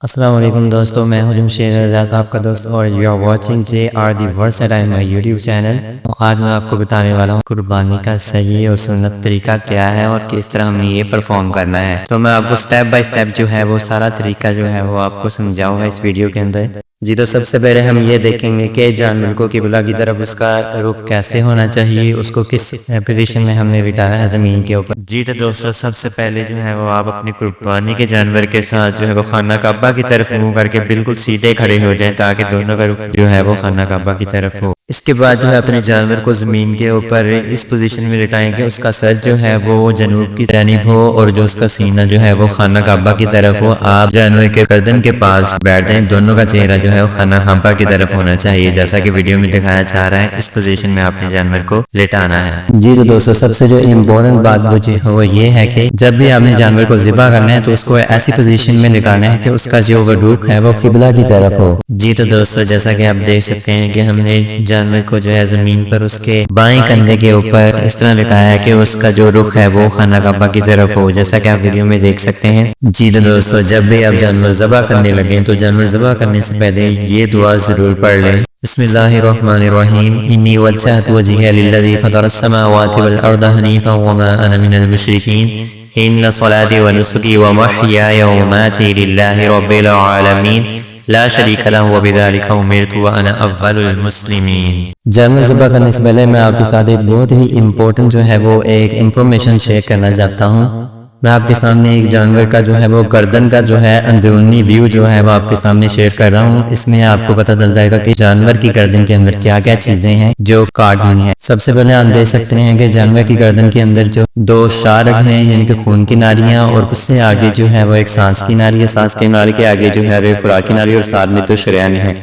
السلام علیکم دوستو، میں ہوں جمشید رضا آپ کا دوست اور you are watching JR the versatile my YouTube channel. آج میں آپ کو بتانے والا ہوں قربانی کا صحیح اور سنت طریقہ کیا ہے اور کس طرح ہمیں یہ پرفارم کرنا ہے۔ تو میں آپ کو سٹیپ بائی سٹیپ جو ہے وہ سارا طریقہ جو ہے وہ آپ کو سمجھاؤں گا اس ویڈیو کے اندر۔ تو سب سے پہلے ہم یہ دیکھیں گے کہ جانور کو قبلہ کی طرف اس کا رخ کیسے ہونا چاہیے، اس کو کس پوزیشن میں ہم نے بٹھایا ہے زمین کے اوپر۔ تو دوستو سب سے پہلے جو ہے وہ آپ اپنی قربانی کے جانور کے ساتھ جو ہے وہ خانہ کعبہ کی طرف منہ کر کے بالکل سیدھے کھڑے ہو جائیں تاکہ دونوں کا رخ جو ہے وہ خانہ کعبہ کی طرف ہو۔ اس کے بعد جو ہے اپنے جانور کو زمین کے اوپر اس پوزیشن میں لٹائیں کہ اس کا سر جو ہے وہ جنوب کی جانب ہو اور جو اس کا سینہ جو ہے وہ خانہ کعبہ کی طرف ہو۔ آپ جانور کے گردن کے پاس بیٹھ جائیں، دونوں کا چہرہ جو ہے وہ خانہ کعبہ کی طرف ہونا چاہیے جیسا کہ ویڈیو میں دکھایا جا رہا ہے۔ اس پوزیشن میں آپ نے جانور کو لٹانا ہے۔ تو دوستو سب سے جو امپورٹنٹ بات وہ یہ ہے کہ جب بھی آپ نے جانور کو ذبح کرنا ہے تو اس کو ایسی پوزیشن میں لٹانا ہے کہ اس کا جو رخ ہے وہ قبلہ کی طرف ہو۔ تو دوستو جیسا کہ آپ دیکھ سکتے ہیں کہ ہم نے جانور کو جو ہے زمین پر اس کے بائیں کندھے کے اوپر اس طرح لٹایا ہے کہ اس کا جو رخ ہے وہ خانہ کعبہ کی طرف ہو، جیسا کہ آپ ویڈیو میں دیکھ سکتے ہیں۔ تو دوستو جب بھی آپ جانور ذبح کرنے لگیں تو جانور ذبح کرنے سے پہلے یہ دعا ضرور پڑھ لیں۔ بسم اللہ الرحمن الرحیم، انی وجہت وجہی للذی فطر السماوات والارض حنیفا وما انا من المشرکین، ان صلاتی ونسکی ومحیای ومماتی للہ رب العالمین لا شریک لہ وبذالک امرت وانا اول المسلمین۔ جانور ذبح کرنے سے پہلے میں آپ کے ساتھ ایک بہت ہی امپورٹنٹ جو ہے وہ ایک انفارمیشن شیئر کرنا چاہتا ہوں۔ میں آپ کے سامنے ایک جانور کا جو ہے وہ گردن کا جو ہے اندرونی ویو جو ہے وہ آپ کے سامنے شیئر کر رہا ہوں۔ اس میں آپ کو پتہ چل جائے گا کہ جانور کی گردن کے اندر کیا کیا چیزیں ہیں جو کاٹنی ہیں۔ سب سے پہلے آپ دیکھ سکتے ہیں کہ جانور کی گردن کے اندر جو دو شارگ ہیں یعنی کہ خون کی نالیاں، اور اس سے آگے جو ہے وہ ایک سانس کی نالی ہے، سانس کی نالی کے آگے جو ہے خوراک کی نالی، اور ساتھ میں تو شریان ہے،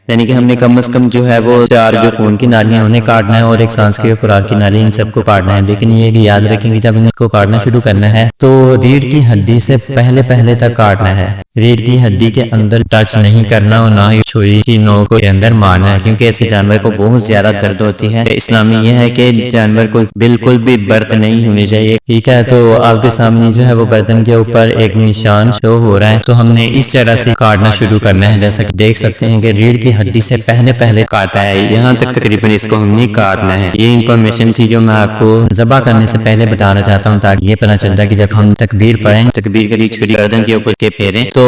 یعنی کہ ہم نے کم از کم جو ہے وہ 4 جو خون کی نالیاں انہیں کاٹنا ہے اور ایک سانس کی خوراک کی نالی، ان سب کو کاٹنا ہے۔ لیکن یہ کہ یاد رکھیں کہ جب ان کو کاٹنا شروع کرنا ہے تو ریڑھ کی ہڈی سے پہلے تک کاٹنا ہے، ریڑھ کی ہڈی کے اندر ٹچ نہیں کرنا اور نہ ہی چھری کی نوک کے اندر مارنا ہے، کیونکہ ایسے جانور کو بہت زیادہ درد ہوتی ہے۔ اسلامی یہ ہے کہ جانور کو بالکل بھی برت نہیں ہونی چاہیے، ٹھیک ہے؟ تو آپ کے سامنے جو ہے وہ گردن کے اوپر ایک نشان شو ہو رہا ہے، تو ہم نے اس طرح سے کاٹنا شروع کرنا ہے، جیسا کہ دیکھ سکتے ہیں کہ ریڑھ کی ہڈی سے پہلے کاٹا ہے، یہاں تک تقریباً اس کو ہم نے کاٹنا ہے۔ یہ انفارمیشن تھی جو میں آپ کو ذبح کرنے سے پہلے بتانا چاہتا ہوں تاکہ یہ پتہ چل جائے کہ جب ہم تکبیر پڑھیں، تکبیر کے لیے چھری گردن کے اوپر کے پھیریں تو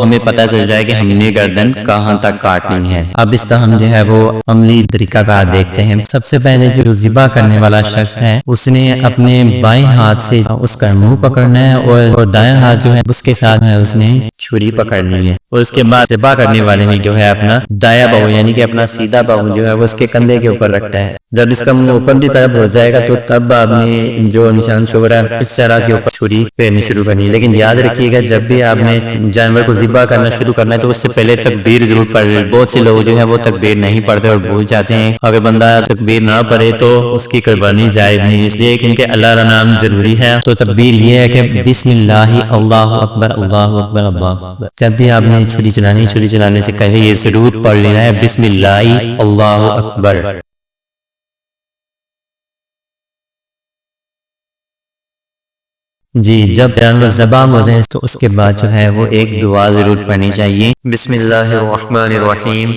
ہمیں پتہ چل جائے کہ ہم نے گردن کہاں تک کاٹنی ہے۔ اب اس طرح ہم جو ہے وہ عملی طریقہ کار دیکھتے ہیں۔ سب سے پہلے جو ذبح کرنے والا شخص ہے اس نے اپنے بائیں ہاتھ سے اس کا منہ پکڑنا ہے اور دائیں ہاتھ جو ہے اس کے ساتھ ہے اس نے چھری پکڑنی ہے، اور اس کے بعد ذبح کرنے والے نے جو ہے اپنا دایاں باہو یعنی کہ اپنا سیدھا باہو جو ہے وہ اس کے کندھے کے اوپر رکھتا ہے۔ جب اس کا منہ اوپر کی طرف ہو جائے گا تو تب آپ نے جو نشان شو رہا ہے اس طرح کے اوپر چھری پھیرنی شروع کرنی ہے۔ لیکن یاد رکھیے گا جب بھی آپ نے جانور کو ذبح کرنا شروع کرنا ہے تو اس سے پہلے تکبیر ضرور پڑھ لیں۔ بہت سے لوگ جو ہے وہ تکبیر نہیں پڑھتے اور بھول جاتے ہیں، اگر بندہ تکبیر نہ پڑھے تو اس کی قربانی جائز نہیں، اس لیے کیونکہ اللہ کا نام ضروری ہے۔ تو تکبیر یہ ہے کہ بسم اللہ اللہ اکبر اللہ اکبر اللہ اکبر، جب بھی آپ نے چھری چلانے سے پہلے یہ ضرور پڑھ لینا ہے بسم اللہ اللہ اکبر۔ جب جانور ذبح ہو جائیں تو اس کے بعد جو ہے وہ ایک دعا ضرور پڑھنی چاہیے۔ بسم اللہ الرحمن الرحیم،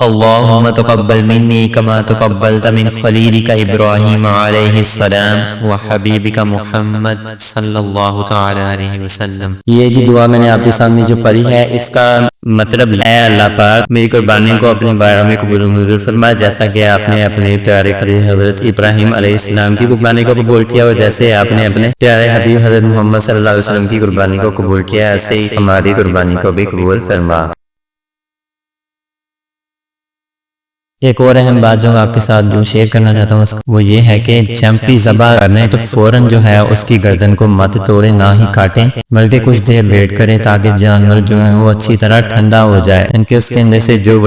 اللہم تقبل منی کما تقبلت من خلیلک ابراہیم علیہ السلام وحبیبک محمد صلی اللہ تعالی علیہ وسلم۔ یہ دعا میں نے آپ کے سامنے جو پڑھی ہے اس کا مطلب اے اللہ پاک میری قربانی کو اپنے بارگاہ میں قبول منظور فرما، جیسا کہ آپ نے اپنے پیارے خلیل حضرت ابراہیم علیہ السلام کی قربانی کو قبول کیا، اور جیسے آپ نے اپنے پیارے حبیب حضرت محمد صلی اللہ علیہ وسلم کی قربانی کو قبول کیا، ایسے ہی ہماری قربانی کو بھی قبول فرما۔ ایک اور اہم بات جو آپ کے ساتھ جو شیئر کرنا چاہتا ہوں وہ یہ ہے کہ جب بھی ذبح کرنا ہے تو فوراً جو ہے اس کی گردن کو مت توڑیں، نہ ہی کاٹیں، بلکہ کچھ دیر ویٹ کریں تاکہ جانور جو ہے وہ اچھی طرح ٹھنڈا ہو جائے، ان کے اس کے اندر سے جو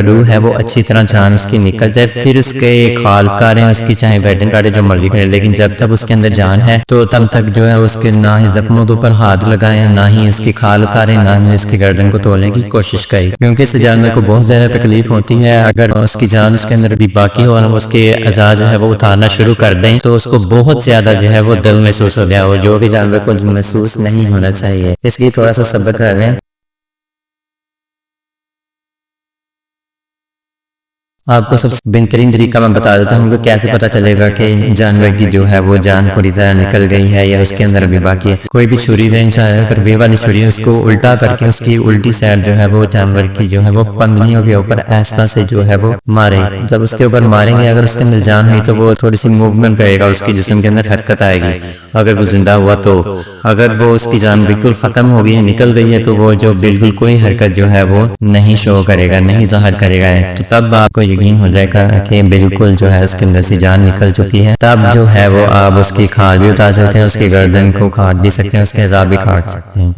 روح ہے وہ اچھی طرح جان اس کی نکل جائے، پھر اس کے کھال کاٹیں، اس کی چاہے بیٹن کاٹیں جو مرضی کریں، لیکن جب تک اس کے اندر جان ہے تو تب تک جو ہے اس کے نہ ہی زخموں کے اوپر ہاتھ لگائیں، نہ ہی اس کی کھال اتاریں، نہ ہی اس کی گردن کو توڑنے کی کوشش کریں، کیونکہ اس جانور کو بہت زیادہ تکلیف ہوتی ہے۔ اگر اس کی جان اس کے اندر بھی باقی ہو اور ہم اس کے اعضاء جو ہے وہ اتارنا شروع کر دیں تو اس کو بہت زیادہ جو ہے وہ درد محسوس ہو جائے، اور جو کہ جانور کو محسوس نہیں ہونا چاہیے، اس لیے تھوڑا سا صبر کر لیں۔ آپ کو سب سے بہترین طریقہ میں بتا دیتا ہوں کہ کیسے پتہ چلے گا کہ جانور کی جو ہے وہ جان پوری طرح نکل گئی ہے یا اس کے اندر ابھی باقی ہے۔ کوئی بھی چھری رینچ اگر بے والی چھری ہے اس کو الٹا کر کے اس کی الٹی سائڈ جو ہے وہ جانور کی جو ہے وہ پندنیوں کے اوپر ایسا سے جو ہے وہ مارے۔ جب اس کے اوپر ماریں گے اگر اس کے اندر جان ہوئی تو وہ تھوڑی سی موومنٹ کرے گا، اس کی جسم کے اندر حرکت آئے گی۔ اگر وہ زندہ ہوا تو اگر وہ اس کی جان بالکل ختم ہو گئی ہے، نکل گئی ہے، تو وہ جو بالکل کوئی حرکت جو ہے وہ نہیں شو کرے گا، نہیں ظاہر کرے گا، تو تب آپ کو یقین ہو جائے گا کہ بالکل جو ہے اس کے اندر سے جان نکل چکی ہے۔ تب جو ہے وہ آپ اس کی کھال بھی اتار سکتے ہیں، اس کی گردن کو کاٹ بھی سکتے ہیں، اس کے اعضاء بھی کاٹ سکتے ہیں۔